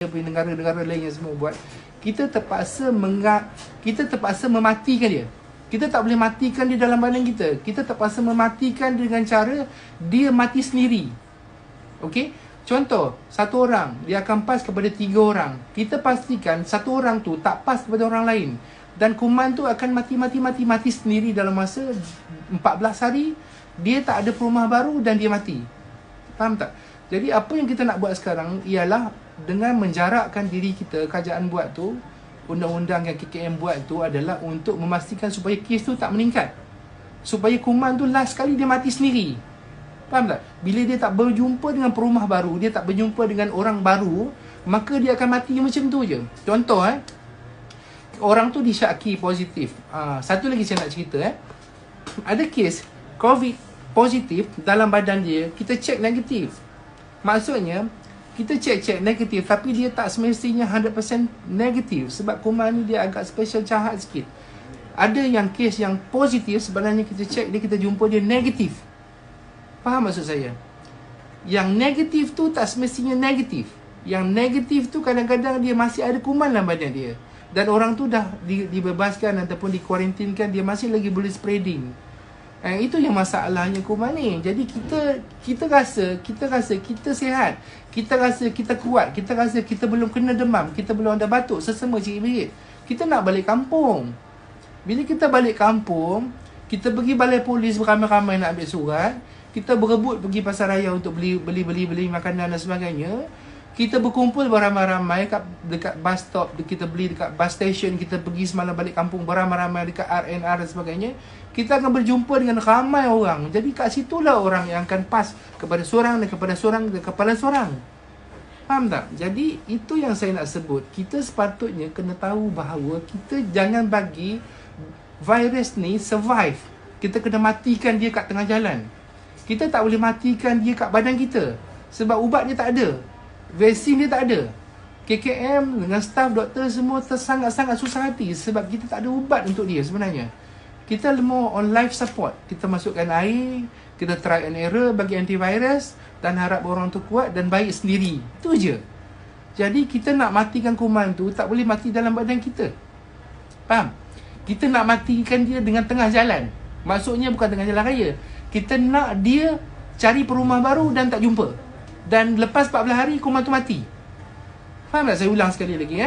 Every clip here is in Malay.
seperti negara-negara lain yang semua buat, kita terpaksa mematikan dia. Kita tak boleh matikan dia dalam badan kita. Kita terpaksa mematikan dengan cara dia mati sendiri. Okey? Contoh, satu orang dia akan pas kepada 3 orang. Kita pastikan satu orang tu tak pas kepada orang lain. Dan kuman tu akan mati sendiri dalam masa 14 hari. Dia tak ada perumah baru dan dia mati. Faham tak? Jadi apa yang kita nak buat sekarang ialah dengan menjarakkan diri kita, kerajaan buat tu, undang-undang yang KKM buat tu adalah untuk memastikan supaya kes tu tak meningkat. Supaya kuman tu last sekali dia mati sendiri. Faham tak? Bila dia tak berjumpa dengan perumah baru, dia tak berjumpa dengan orang baru, maka dia akan mati macam tu je. Contoh orang tu disyaki positif. Satu lagi saya nak cerita ada kes COVID positif dalam badan dia, kita cek negatif. Maksudnya kita cek negatif, tapi dia tak semestinya 100% negatif. Sebab kuman ni dia agak special jahat sikit. Ada yang kes yang positif, sebenarnya kita cek dia, kita jumpa dia negatif. Faham maksud saya? Yang negatif tu tak semestinya negatif. Yang negatif tu kadang-kadang dia masih ada kuman dalam badan dia. Dan orang tu dah dibebaskan ataupun dikuarantinkan, dia masih lagi boleh spreading. Itu yang masalahnya kuman ni. Jadi kita rasa kita sihat. Kita rasa kita kuat. Kita rasa kita belum kena demam. Kita belum ada batuk, sesama cirit-cirit. Kita nak balik kampung. Bila kita balik kampung, kita pergi balai polis beramai-ramai nak ambil surat. Kita berebut pergi pasar raya untuk beli makanan dan sebagainya. Kita berkumpul beramai-ramai dekat bus stop, kita beli dekat bus station, kita pergi semalam balik kampung beramai-ramai dekat RNR dan sebagainya. Kita akan berjumpa dengan ramai orang. Jadi kat situlah orang yang akan pas kepada seorang dan kepada seorang dan kepada seorang. Faham tak? Jadi itu yang saya nak sebut. Kita sepatutnya kena tahu bahawa kita jangan bagi virus ni survive. Kita kena matikan dia kat tengah jalan. Kita tak boleh matikan dia kat badan kita. Sebab ubat dia tak ada. Vaksin dia tak ada. KKM dengan staff doktor semua sangat-sangat susah hati sebab kita tak ada ubat untuk dia sebenarnya. Kita more on life support. Kita masukkan air, kita try and error bagi antivirus dan harap orang tu kuat dan baik sendiri. Itu je. Jadi kita nak matikan kuman tu tak boleh mati dalam badan kita. Faham? Kita nak matikan dia dengan tengah jalan. Maksudnya bukan tengah jalan raya. Kita nak dia cari perumah baru dan tak jumpa. Dan lepas 14 hari kuman tu mati. Faham tak? Saya ulang sekali lagi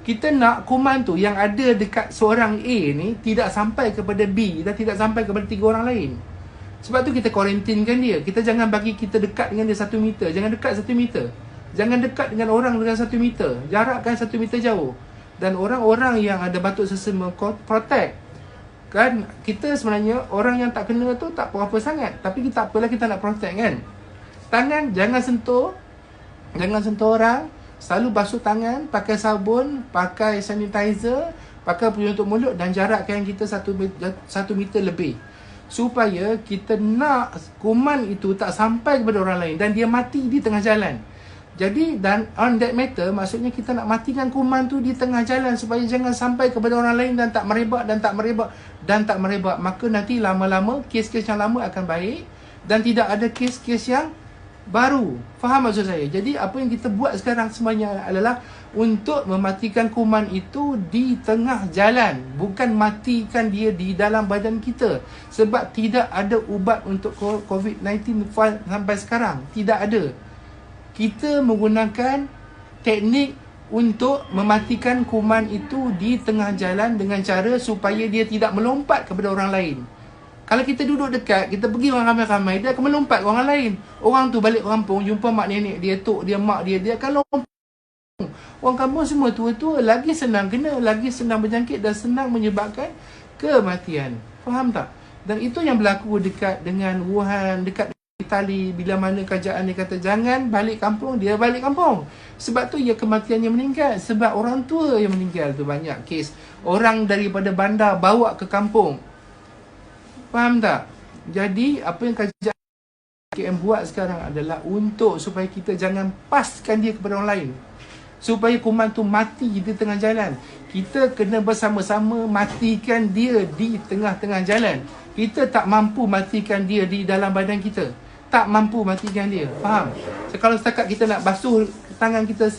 Kita nak kuman tu yang ada dekat seorang A ni tidak sampai kepada B dan tidak sampai kepada 3 orang lain. Sebab tu kita kuarantinkan dia. Kita jangan bagi kita dekat dengan dia 1 meter. Jangan dekat 1 meter. Jangan dekat dengan orang dengan 1 meter. Jarakkan 1 meter jauh. Dan orang-orang yang ada batuk sesama protect. Kan kita sebenarnya orang yang tak kena tu tak apa-apa sangat. Tapi kita apalah kita nak protect kan. Tangan jangan sentuh. Jangan sentuh orang. Selalu basuh tangan, pakai sabun, pakai sanitizer, pakai penutup mulut dan jarakkan kita 1 meter lebih. Supaya kita nak kuman itu tak sampai kepada orang lain dan dia mati di tengah jalan. Jadi dan on that matter, maksudnya kita nak matikan kuman tu di tengah jalan supaya jangan sampai kepada orang lain dan tak merebak dan tak merebak dan tak merebak. Maka nanti lama-lama kes-kes yang lama akan baik dan tidak ada kes-kes yang baru. Faham maksud saya? Jadi apa yang kita buat sekarang semuanya adalah untuk mematikan kuman itu di tengah jalan, bukan matikan dia di dalam badan kita. Sebab tidak ada ubat untuk COVID-19 sampai sekarang. Tidak ada. Kita menggunakan teknik untuk mematikan kuman itu di tengah jalan dengan cara supaya dia tidak melompat kepada orang lain. Kalau kita duduk dekat, kita pergi orang ramai-ramai, dia akan melompat ke orang lain. Orang tu balik kampung, jumpa mak nenek dia, tok dia, mak dia, dia akan lompat. Orang kampung semua tua-tua, lagi senang kena, lagi senang berjangkit dan senang menyebabkan kematian. Faham tak? Dan itu yang berlaku dekat dengan Wuhan, dekat Itali, bila mana kerajaan dia kata jangan balik kampung, dia balik kampung. Sebab tu ya kematiannya meninggal. Sebab orang tua yang meninggal tu banyak kes. Orang daripada bandar bawa ke kampung. Faham tak? Jadi apa yang kerajaan KM buat sekarang adalah untuk supaya kita jangan paskan dia kepada orang lain. Supaya kuman tu mati di tengah jalan. Kita kena bersama-sama matikan dia di tengah-tengah jalan. Kita tak mampu matikan dia di dalam badan kita. Tak mampu matikan dia. Faham? So, kalau setakat kita nak basuh tangan kita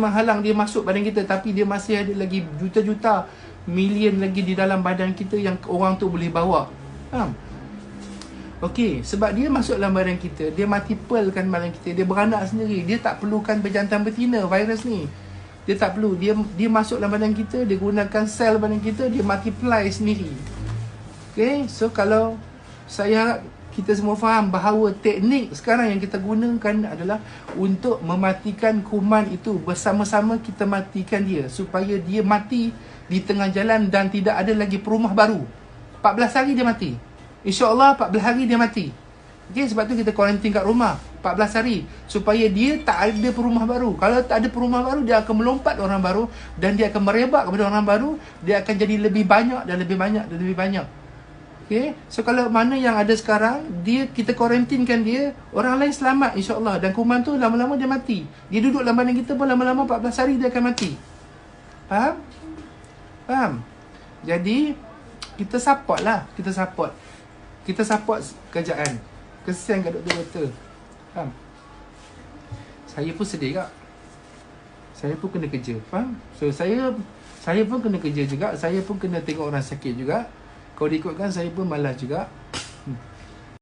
menghalang dia masuk badan kita, tapi dia masih ada lagi juta-juta, million lagi di dalam badan kita yang orang tu boleh bawa. Faham? Okey, sebab dia masuk dalam badan kita, dia multiplekan badan kita, dia beranak sendiri. Dia tak perlukan berjantan betina, virus ni. Dia tak perlu. Dia masuk dalam badan kita, dia gunakan sel badan kita, dia multiply sendiri. Okey, so kalau saya harap kita semua faham bahawa teknik sekarang yang kita gunakan adalah untuk mematikan kuman itu. Bersama-sama kita matikan dia supaya dia mati di tengah jalan dan tidak ada lagi perumah baru. 14 hari dia mati. InsyaAllah 14 hari dia mati. Okay, sebab tu kita kuarantin kat rumah 14 hari supaya dia tak ada perumah baru. Kalau tak ada perumah baru, dia akan melompat orang baru dan dia akan merebak kepada orang baru. Dia akan jadi lebih banyak dan lebih banyak dan lebih banyak. Okay, so kalau mana yang ada sekarang, kita kuarantinkan dia, orang lain selamat insyaAllah. Dan kuman tu lama-lama dia mati. Dia duduk dalam badan kita pun lama-lama 14 hari dia akan mati. Faham? Faham? Jadi kita support lah. Kita support kerajaan. Kesian kat doktor-doktor. Faham? Saya pun sedih kak. Saya pun kena kerja. Faham? So saya pun kena kerja juga. Saya pun kena tengok orang sakit juga. Kalau diikutkan saya pun malas juga.